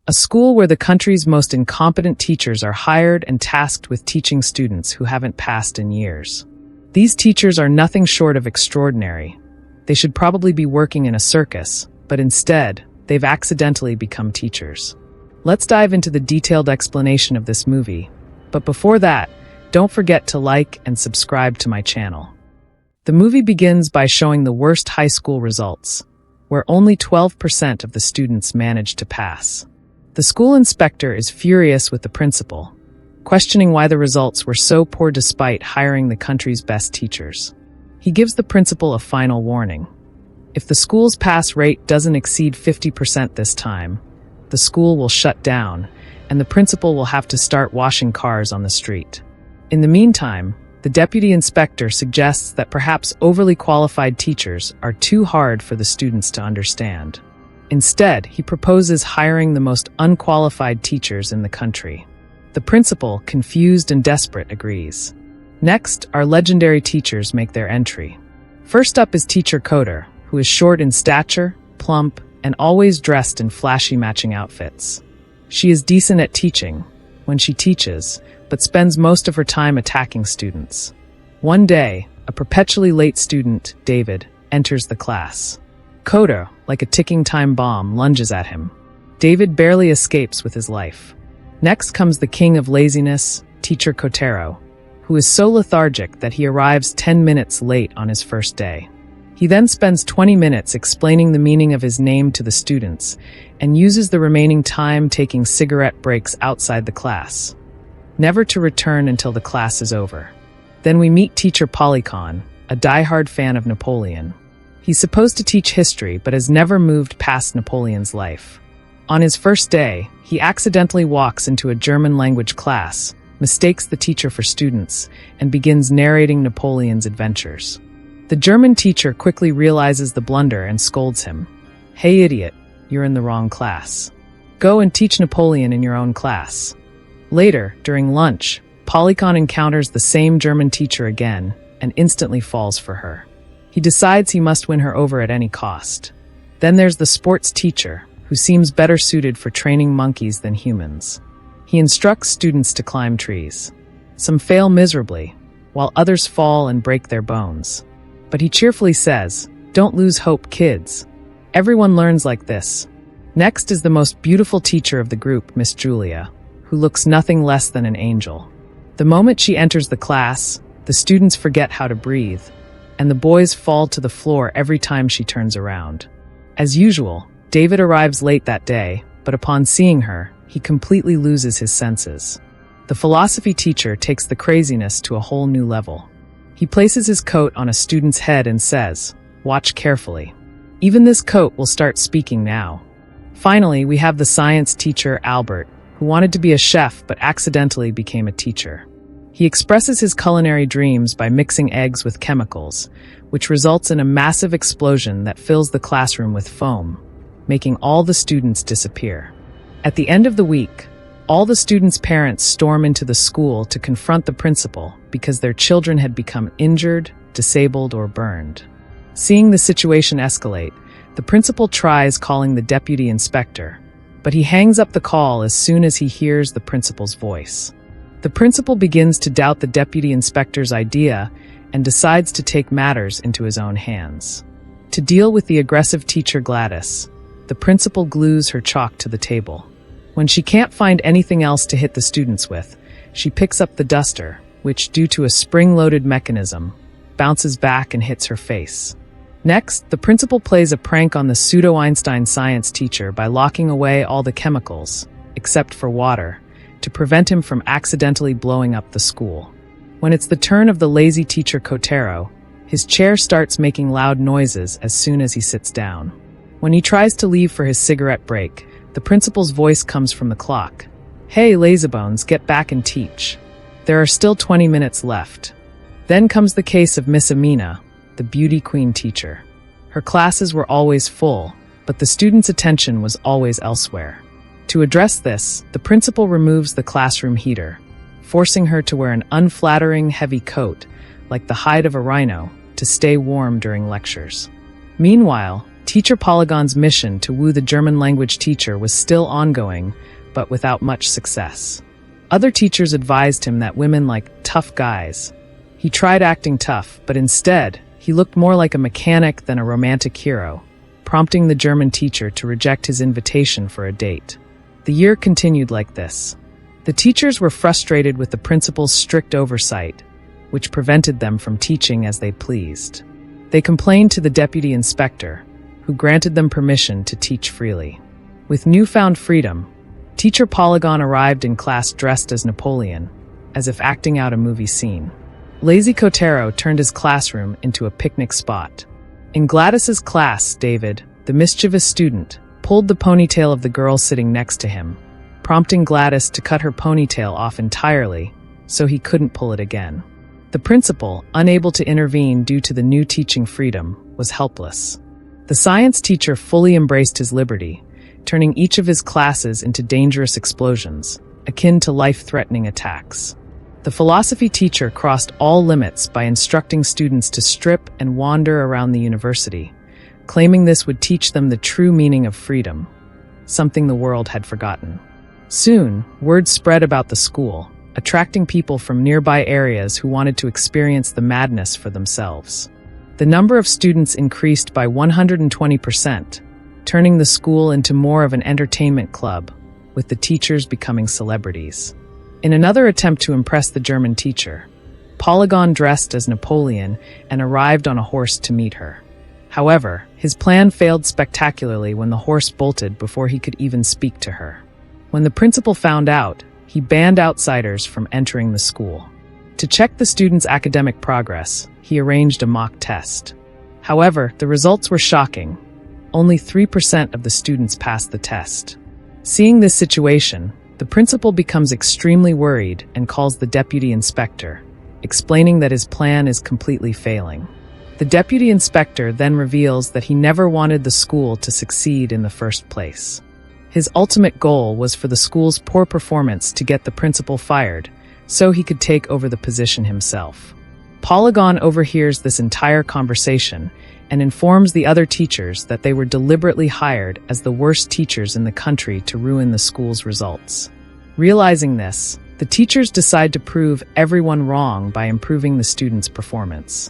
A school where the country's most incompetent teachers are hired and tasked with teaching students who haven't passed in years. These teachers are nothing short of extraordinary. They should probably be working in a circus, but instead, they've accidentally become teachers. Let's dive into the detailed explanation of this movie. But before that, don't forget to like and subscribe to my channel. The movie begins by showing the worst high school results, where only 12% of the students managed to pass. The school inspector is furious with the principal, questioning why the results were so poor despite hiring the country's best teachers. He gives the principal a final warning. If the school's pass rate doesn't exceed 50% this time, the school will shut down, and the principal will have to start washing cars on the street. In the meantime, the deputy inspector suggests that perhaps overly qualified teachers are too hard for the students to understand. Instead, he proposes hiring the most unqualified teachers in the country. The principal, confused and desperate, agrees. Next, our legendary teachers make their entry. First up is Teacher Coder, who is short in stature, plump, and always dressed in flashy matching outfits. She is decent at teaching, when she teaches, but spends most of her time attacking students. One day, a perpetually late student, David, enters the class. Coder, like a ticking time bomb, lunges at him. David barely escapes with his life. Next comes the king of laziness, Teacher Cotero, who is so lethargic that he arrives 10 minutes late on his first day. He then spends 20 minutes explaining the meaning of his name to the students and uses the remaining time taking cigarette breaks outside the class, never to return until the class is over. Then we meet Teacher Polycon, a diehard fan of Napoleon. He's supposed to teach history, but has never moved past Napoleon's life. On his first day, he accidentally walks into a German language class, mistakes the teacher for students, and begins narrating Napoleon's adventures. The German teacher quickly realizes the blunder and scolds him. "Hey idiot, you're in the wrong class. Go and teach Napoleon in your own class." Later, during lunch, Polycon encounters the same German teacher again and instantly falls for her. He decides he must win her over at any cost. Then there's the sports teacher, who seems better suited for training monkeys than humans. He instructs students to climb trees. Some fail miserably, while others fall and break their bones. But he cheerfully says, "Don't lose hope, kids. Everyone learns like this." Next is the most beautiful teacher of the group, Miss Julia, who looks nothing less than an angel. The moment she enters the class, the students forget how to breathe, and the boys fall to the floor every time she turns around. As usual, David arrives late that day, but upon seeing her, he completely loses his senses. The philosophy teacher takes the craziness to a whole new level. He places his coat on a student's head and says, "Watch carefully. Even this coat will start speaking now." Finally, we have the science teacher, Albert, who wanted to be a chef but accidentally became a teacher. He expresses his culinary dreams by mixing eggs with chemicals, which results in a massive explosion that fills the classroom with foam, making all the students disappear. At the end of the week, all the students' parents storm into the school to confront the principal because their children had become injured, disabled, or burned. Seeing the situation escalate, the principal tries calling the deputy inspector, but he hangs up the call as soon as he hears the principal's voice. The principal begins to doubt the deputy inspector's idea and decides to take matters into his own hands. To deal with the aggressive teacher Gladys, the principal glues her chalk to the table. When she can't find anything else to hit the students with, she picks up the duster, which, due to a spring-loaded mechanism, bounces back and hits her face. Next, the principal plays a prank on the pseudo-Einstein science teacher by locking away all the chemicals, except for water, to prevent him from accidentally blowing up the school. When it's the turn of the lazy teacher Cotero, his chair starts making loud noises as soon as he sits down. When he tries to leave for his cigarette break, the principal's voice comes from the clock. "Hey, lazybones, get back and teach. There are still 20 minutes left." Then comes the case of Miss Amina, the beauty queen teacher. Her classes were always full, but the students' attention was always elsewhere. To address this, the principal removes the classroom heater, forcing her to wear an unflattering, heavy coat, like the hide of a rhino, to stay warm during lectures. Meanwhile, Teacher Polygon's mission to woo the German language teacher was still ongoing, but without much success. Other teachers advised him that women like tough guys. He tried acting tough, but instead, he looked more like a mechanic than a romantic hero, prompting the German teacher to reject his invitation for a date. The year continued like this. The teachers were frustrated with the principal's strict oversight, which prevented them from teaching as they pleased. They complained to the deputy inspector, who granted them permission to teach freely. With newfound freedom, Teacher Polygon arrived in class dressed as Napoleon, as if acting out a movie scene. Lazy Cotero turned his classroom into a picnic spot. In Gladys's class, David, the mischievous student, pulled the ponytail of the girl sitting next to him, prompting Gladys to cut her ponytail off entirely so he couldn't pull it again. The principal, unable to intervene due to the new teaching freedom, was helpless. The science teacher fully embraced his liberty, turning each of his classes into dangerous explosions, akin to life-threatening attacks. The philosophy teacher crossed all limits by instructing students to strip and wander around the university, claiming this would teach them the true meaning of freedom, something the world had forgotten. Soon, word spread about the school, attracting people from nearby areas who wanted to experience the madness for themselves. The number of students increased by 120%, turning the school into more of an entertainment club, with the teachers becoming celebrities. In another attempt to impress the German teacher, Polygon dressed as Napoleon and arrived on a horse to meet her. However, his plan failed spectacularly when the horse bolted before he could even speak to her. When the principal found out, he banned outsiders from entering the school. To check the students' academic progress, he arranged a mock test. However, the results were shocking. Only 3% of the students passed the test. Seeing this situation, the principal becomes extremely worried and calls the deputy inspector, explaining that his plan is completely failing. The deputy inspector then reveals that he never wanted the school to succeed in the first place. His ultimate goal was for the school's poor performance to get the principal fired, so he could take over the position himself. Polygon overhears this entire conversation and informs the other teachers that they were deliberately hired as the worst teachers in the country to ruin the school's results. Realizing this, the teachers decide to prove everyone wrong by improving the students' performance.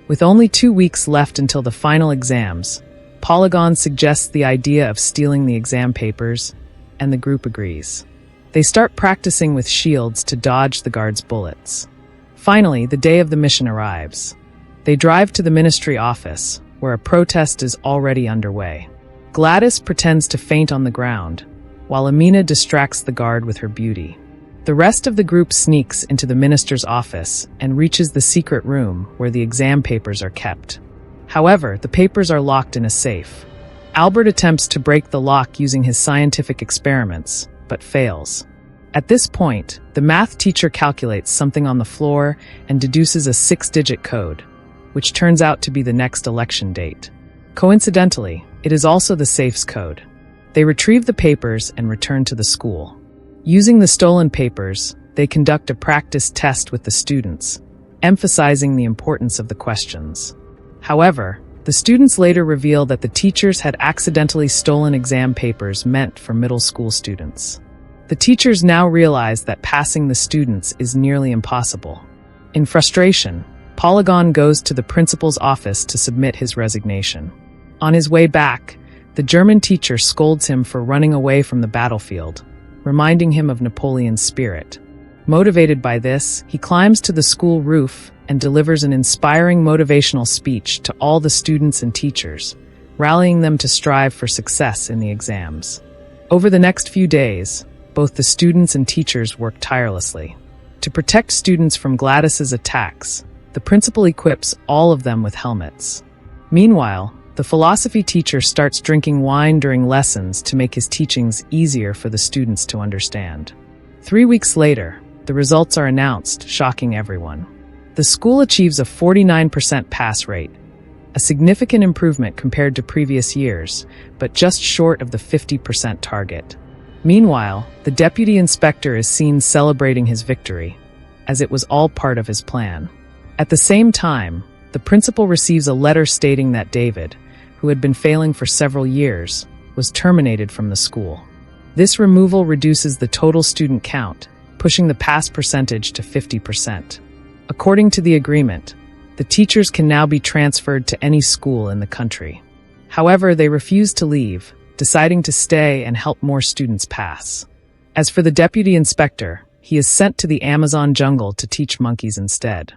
With only 2 weeks left until the final exams, Polygon suggests the idea of stealing the exam papers, and the group agrees. They start practicing with shields to dodge the guards' bullets. Finally, the day of the mission arrives. They drive to the ministry office, where a protest is already underway. Gladys pretends to faint on the ground, while Amina distracts the guard with her beauty. The rest of the group sneaks into the minister's office and reaches the secret room where the exam papers are kept. However, the papers are locked in a safe. Albert attempts to break the lock using his scientific experiments, but fails. At this point, the math teacher calculates something on the floor and deduces a 6-digit code, which turns out to be the next election date. Coincidentally, it is also the safe's code. They retrieve the papers and return to the school. Using the stolen papers, they conduct a practice test with the students, emphasizing the importance of the questions. However, the students later reveal that the teachers had accidentally stolen exam papers meant for middle school students. The teachers now realize that passing the students is nearly impossible. In frustration, Polygon goes to the principal's office to submit his resignation. On his way back, the German teacher scolds him for running away from the battlefield, reminding him of Napoleon's spirit. Motivated by this, he climbs to the school roof and delivers an inspiring motivational speech to all the students and teachers, rallying them to strive for success in the exams. Over the next few days, both the students and teachers work tirelessly. To protect students from Gladys's attacks, the principal equips all of them with helmets. Meanwhile, the philosophy teacher starts drinking wine during lessons to make his teachings easier for the students to understand. 3 weeks later, the results are announced, shocking everyone. The school achieves a 49% pass rate, a significant improvement compared to previous years, but just short of the 50% target. Meanwhile, the deputy inspector is seen celebrating his victory, as it was all part of his plan. At the same time, the principal receives a letter stating that David, who who had been failing for several years, was terminated from the school. This removal reduces the total student count, pushing the pass percentage to 50%. According to the agreement, the teachers can now be transferred to any school in the country. However, they refuse to leave, deciding to stay and help more students pass. As for the deputy inspector, he is sent to the Amazon jungle to teach monkeys instead.